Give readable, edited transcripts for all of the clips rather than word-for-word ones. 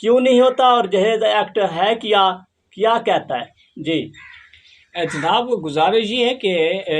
کیوں نہیں ہوتا اور جہیز ایکٹ ہے کیا کہتا ہے؟ جی جناب گزارش یہ ہے کہ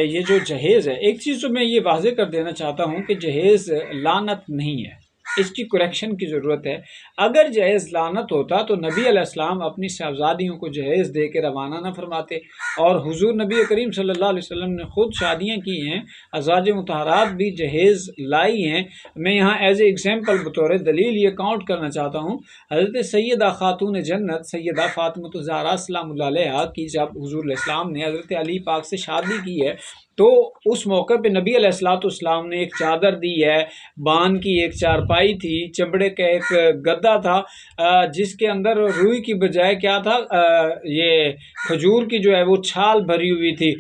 یہ جو جہیز ہے، ایک چیز تو میں یہ واضح کر دینا چاہتا ہوں کہ جہیز لعنت نہیں ہے، اس کی کریکشن کی ضرورت ہے۔ اگر جہیز لعنت ہوتا تو نبی علیہ السلام اپنی صاحبزادیوں کو جہیز دے کے روانہ نہ فرماتے، اور حضور نبی کریم صلی اللہ علیہ وسلم نے خود شادیاں کی ہیں، ازواج مطہرات بھی جہیز لائی ہیں۔ میں یہاں ایز اے ایگزامپل بطور دلیل یہ کاؤنٹ کرنا چاہتا ہوں، حضرت سیدہ خاتون جنت سیدہ فاطمہ الزہرا سلام اللہ علیہا کی جب حضور علیہ السلام نے حضرت علی پاک سے شادی کی ہے تو اس موقع پہ نبی علیہ السلام نے ایک چادر دی ہے، بان کی ایک چارپائی تھی، چمڑے کا ایک گدا تھا جس کے اندر روئی کی بجائے کیا تھا، یہ کھجور کی جو ہے وہ چھال بھری ہوئی تھی،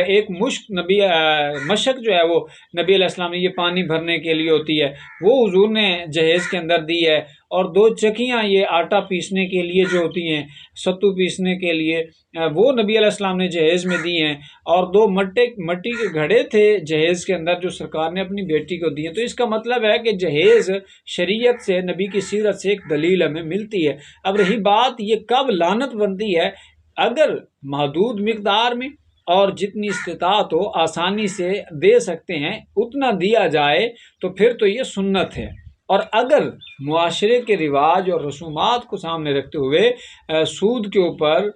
ایک مشک جو ہے وہ نبی علیہ السلام نے، یہ پانی بھرنے کے لیے ہوتی ہے، وہ حضور نے جہیز کے اندر دی ہے، اور 2 چکیاں یہ آٹا پیسنے کے لیے جو ہوتی ہیں، ستو پیسنے کے لیے، وہ نبی علیہ السلام نے جہیز میں دی ہیں، اور 2 مٹی کے گھڑے تھے جہیز کے اندر جو سرکار نے اپنی بیٹی کو دی ہیں۔ تو اس کا مطلب ہے کہ جہیز شریعت سے، نبی کی سیرت سے ایک دلیل ہمیں ملتی ہے۔ اب رہی بات یہ کب لعنت بنتی ہے، اگر محدود مقدار میں اور جتنی استطاعت ہو آسانی سے دے سکتے ہیں اتنا دیا جائے تو پھر تو یہ سنت ہے، اور اگر معاشرے کے رواج اور رسومات کو سامنے رکھتے ہوئے سود کے اوپر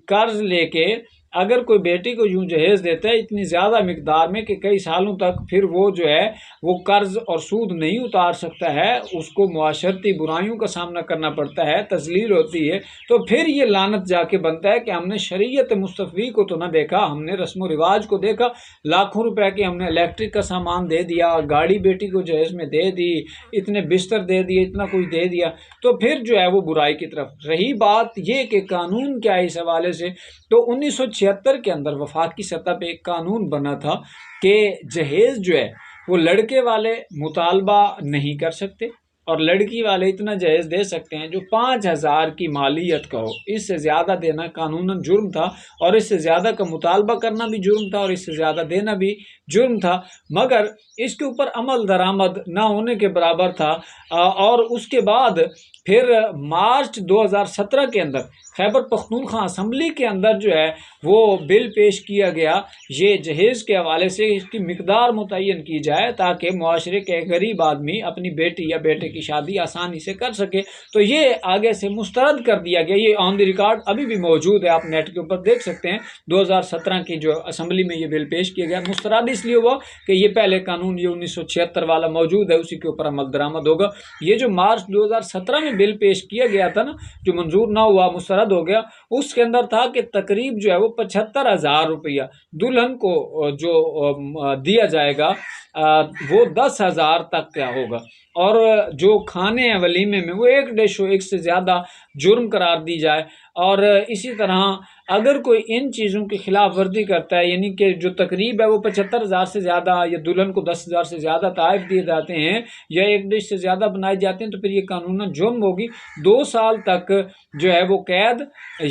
قرض لے کے اگر کوئی بیٹی کو یوں جہیز دیتا ہے اتنی زیادہ مقدار میں کہ کئی سالوں تک پھر وہ جو ہے وہ قرض اور سود نہیں اتار سکتا ہے، اس کو معاشرتی برائیوں کا سامنا کرنا پڑتا ہے، تذلیل ہوتی ہے، تو پھر یہ لعنت جا کے بنتا ہے کہ ہم نے شریعت مصطفی کو تو نہ دیکھا، ہم نے رسم و رواج کو دیکھا، لاکھوں روپے کے ہم نے الیکٹرک کا سامان دے دیا، گاڑی بیٹی کو جہیز میں دے دی، اتنے بستر دے دیے، اتنا کچھ دے دیا، تو پھر جو ہے وہ برائی کی طرف۔ رہی بات یہ کہ قانون کیا ہے اس حوالے سے، تو 1976 کے اندر وفاقی سطح پہ ایک قانون بنا تھا کہ جہیز جو ہے وہ لڑکے والے مطالبہ نہیں کر سکتے، اور لڑکی والے اتنا جہیز دے سکتے ہیں جو 5,000 کی مالیت کا ہو، اس سے زیادہ دینا قانوناً جرم تھا، اور اس سے زیادہ کا مطالبہ کرنا بھی جرم تھا، اور اس سے زیادہ دینا بھی جرم تھا، مگر اس کے اوپر عمل درآمد نہ ہونے کے برابر تھا۔ اور اس کے بعد پھر مارچ 2017 کے اندر خیبر پختونخوا اسمبلی کے اندر جو ہے وہ بل پیش کیا گیا، یہ جہیز کے حوالے سے اس کی مقدار متعین کی جائے تاکہ معاشرے کے غریب آدمی اپنی بیٹی یا بیٹے کی شادی آسانی سے کر سکے۔ تو یہ آگے سے مسترد کر دیا گیا، یہ آن دی ریکارڈ ابھی بھی موجود ہے، آپ نیٹ کے اوپر دیکھ سکتے ہیں۔ 2017 کی جو اسمبلی میں یہ بل پیش کیا گیا، مسترد اس لیے ہوا کہ یہ پہلے قانون یہ 1976 والا موجود ہے، اسی کے اوپر عمل درآمد ہوگا۔ یہ جو مارچ 2017 میں بل پیش کیا گیا تھا نا، جو منظور نہ ہوا، مسترد ہو گیا، اس کے اندر تھا کہ تقریب جو ہے وہ 75,000 روپیہ دلہن کو جو دیا جائے گا وہ 10,000 تک کا ہوگا، اور جو کھانے ہیں ولیمے میں وہ 1 ڈش ہو، 1 سے زیادہ جرم قرار دی جائے۔ اور اسی طرح اگر کوئی ان چیزوں کی خلاف ورزی کرتا ہے، یعنی کہ جو تقریب ہے وہ 75,000 سے زیادہ، یا دلہن کو 10,000 سے زیادہ تحائف دیے جاتے ہیں، یا 1 ڈش سے زیادہ بنائے جاتے ہیں، تو پھر یہ قانوناً جرم ہوگی، 2 سال تک جو ہے وہ قید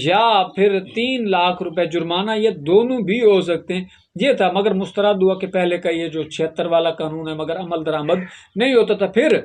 یا پھر 3 لاکھ روپے جرمانہ، یہ دونوں بھی ہو سکتے ہیں۔ یہ تھا، مگر مسترد ہوا کہ پہلے کا یہ جو 76 والا قانون ہے مگر عمل درآمد نہیں ہوتا تھا۔ پھر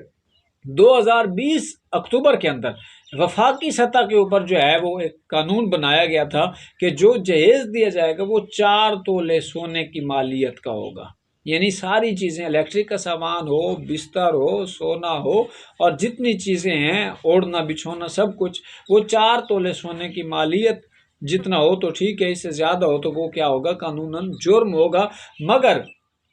2020 اکتوبر کے اندر وفاقی سطح کے اوپر جو ہے وہ ایک قانون بنایا گیا تھا کہ جو جہیز دیا جائے گا وہ 4 تولے سونے کی مالیت کا ہوگا، یعنی ساری چیزیں، الیکٹرک کا سامان ہو، بستر ہو، سونا ہو، اور جتنی چیزیں ہیں، اوڑھنا بچھونا، سب کچھ، وہ 4 تولے سونے کی مالیت جتنا ہو تو ٹھیک ہے، اس سے زیادہ ہو تو وہ کیا ہوگا، قانوناً جرم ہوگا۔ مگر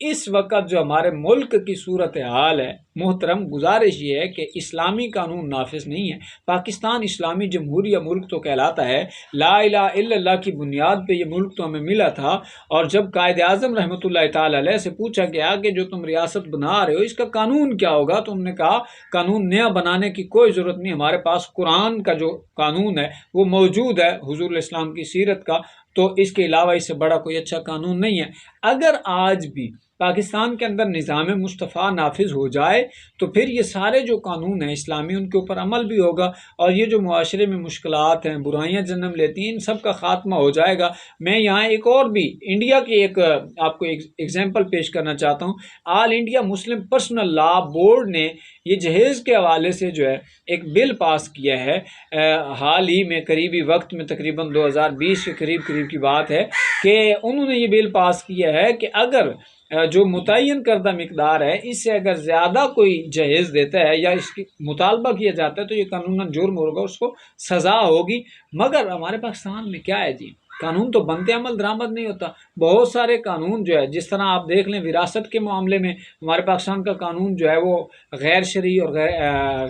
اس وقت جو ہمارے ملک کی صورتحال ہے محترم، گزارش یہ ہے کہ اسلامی قانون نافذ نہیں ہے۔ پاکستان اسلامی جمہوریہ ملک تو کہلاتا ہے، لا الہ الا اللہ کی بنیاد پہ یہ ملک تو ہمیں ملا تھا، اور جب قائد اعظم رحمۃ اللہ تعالی علیہ سے پوچھا گیا کہ جو تم ریاست بنا رہے ہو اس کا قانون کیا ہوگا، تو انہوں نے کہا قانون نیا بنانے کی کوئی ضرورت نہیں، ہمارے پاس قرآن کا جو قانون ہے وہ موجود ہے، حضور علیہ السلام کی سیرت کا، تو اس کے علاوہ اس سے بڑا کوئی اچھا قانون نہیں ہے۔ اگر آج بھی پاکستان کے اندر نظام مصطفیٰ نافذ ہو جائے تو پھر یہ سارے جو قانون ہیں اسلامی ان کے اوپر عمل بھی ہوگا، اور یہ جو معاشرے میں مشکلات ہیں، برائیاں جنم لیتی ہیں، ان سب کا خاتمہ ہو جائے گا۔ میں یہاں ایک اور بھی انڈیا کی ایک آپ کو ایگزامپل پیش کرنا چاہتا ہوں۔ آل انڈیا مسلم پرسنل لا بورڈ نے یہ جہیز کے حوالے سے جو ہے ایک بل پاس کیا ہے حال ہی میں، قریبی وقت میں، تقریباً 2020 کے قریب کی بات ہے کہ انہوں نے یہ بل پاس کیا ہے کہ اگر جو متعین کردہ مقدار ہے اس سے اگر زیادہ کوئی جہیز دیتا ہے یا اس کی مطالبہ کیا جاتا ہے تو یہ قانوناً جرم ہوگا، اس کو سزا ہوگی۔ مگر ہمارے پاکستان میں کیا ہے جی، قانون تو بنتے عمل درآمد نہیں ہوتا۔ بہت سارے قانون جو ہے، جس طرح آپ دیکھ لیں وراثت کے معاملے میں ہمارے پاکستان کا قانون جو ہے وہ غیر شرعی اور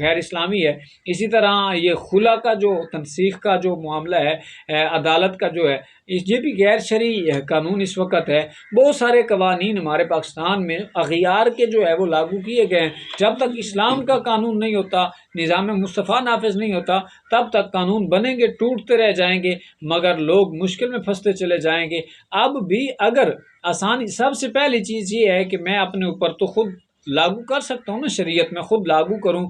غیر اسلامی ہے۔ اسی طرح یہ خلا کا جو تنسیخ کا جو معاملہ ہے، عدالت کا جو ہے، یہ بھی غیر شرعی قانون اس وقت ہے۔ بہت سارے قوانین ہمارے پاکستان میں اغیار کے جو ہے وہ لاگو کیے گئے ہیں۔ جب تک اسلام کا قانون نہیں ہوتا، نظام مصطفیٰ نافذ نہیں ہوتا، تب تک قانون بنیں گے، ٹوٹتے رہ جائیں گے، مگر لوگ مشکل میں پھنستے چلے جائیں گے۔ اب بھی اگر آسانی، سب سے پہلی چیز یہ ہے کہ میں اپنے اوپر تو خود لاگو کر سکتا ہوں نا، شریعت میں خود لاگو کروں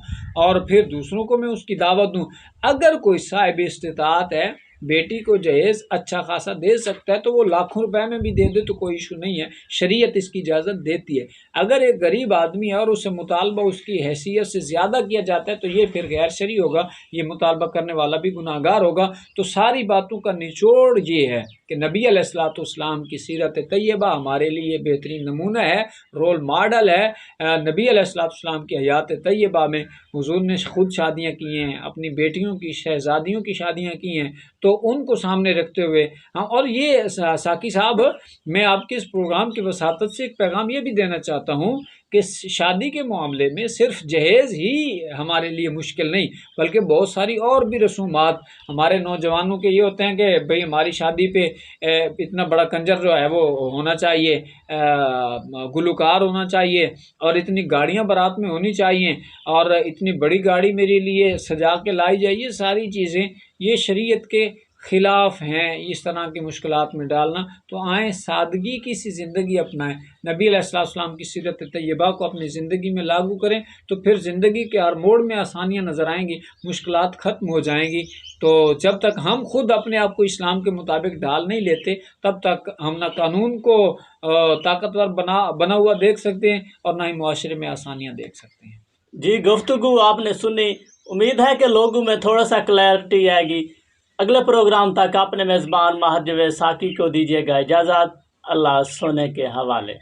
اور پھر دوسروں کو میں اس کی دعوت دوں۔ اگر کوئی صاحب استطاعت ہے، بیٹی کو جہیز اچھا خاصا دے سکتا ہے تو وہ لاکھوں روپے میں بھی دے دے تو کوئی ایشو نہیں ہے، شریعت اس کی اجازت دیتی ہے۔ اگر ایک غریب آدمی ہے اور اسے مطالبہ اس کی حیثیت سے زیادہ کیا جاتا ہے تو یہ پھر غیر شرعی ہوگا، یہ مطالبہ کرنے والا بھی گناہ گار ہوگا۔ تو ساری باتوں کا نچوڑ یہ ہے کہ نبی علیہ الصلوۃ والسلام کی سیرت طیبہ ہمارے لیے بہترین نمونہ ہے، رول ماڈل ہے۔ نبی علیہ الصلوۃ والسلام کی حیات طیبہ میں حضور نے خود شادیاں کی ہیں، اپنی بیٹیوں کی، شہزادیوں کی شادیاں کی ہیں، تو ان کو سامنے رکھتے ہوئے اور یہ ساقی صاحب، میں آپ کے اس پروگرام کی وساطت سے ایک پیغام یہ بھی دینا چاہتا ہوں کہ شادی کے معاملے میں صرف جہیز ہی ہمارے لیے مشکل نہیں، بلکہ بہت ساری اور بھی رسومات ہمارے نوجوانوں کے یہ ہوتے ہیں کہ بھئی ہماری شادی پہ اتنا بڑا کنجر جو ہے وہ ہونا چاہیے، گلوکار ہونا چاہیے، اور اتنی گاڑیاں بارات میں ہونی چاہیے، اور اتنی بڑی گاڑی میرے لیے سجا کے لائی جائے۔ یہ ساری چیزیں یہ شریعت کے خلاف ہیں، اس طرح کی مشکلات میں ڈالنا۔ تو آئیں سادگی کی سی زندگی اپنائیں، نبی علیہ السلام کی سیرت طیبہ کو اپنی زندگی میں لاگو کریں، تو پھر زندگی کے ہر موڑ میں آسانیاں نظر آئیں گی، مشکلات ختم ہو جائیں گی۔ تو جب تک ہم خود اپنے آپ کو اسلام کے مطابق ڈال نہیں لیتے، تب تک ہم نہ قانون کو طاقتور بنا ہوا دیکھ سکتے ہیں اور نہ ہی معاشرے میں آسانیاں دیکھ سکتے ہیں۔ جی، گفتگو آپ نے سنی، امید ہے کہ لوگوں میں تھوڑا سا کلیئرٹی آئے گی۔ اگلے پروگرام تک اپنے میزبان ماہر جاوید ساکی کو دیجیے گا اجازت۔ اللہ سونے کے حوالے۔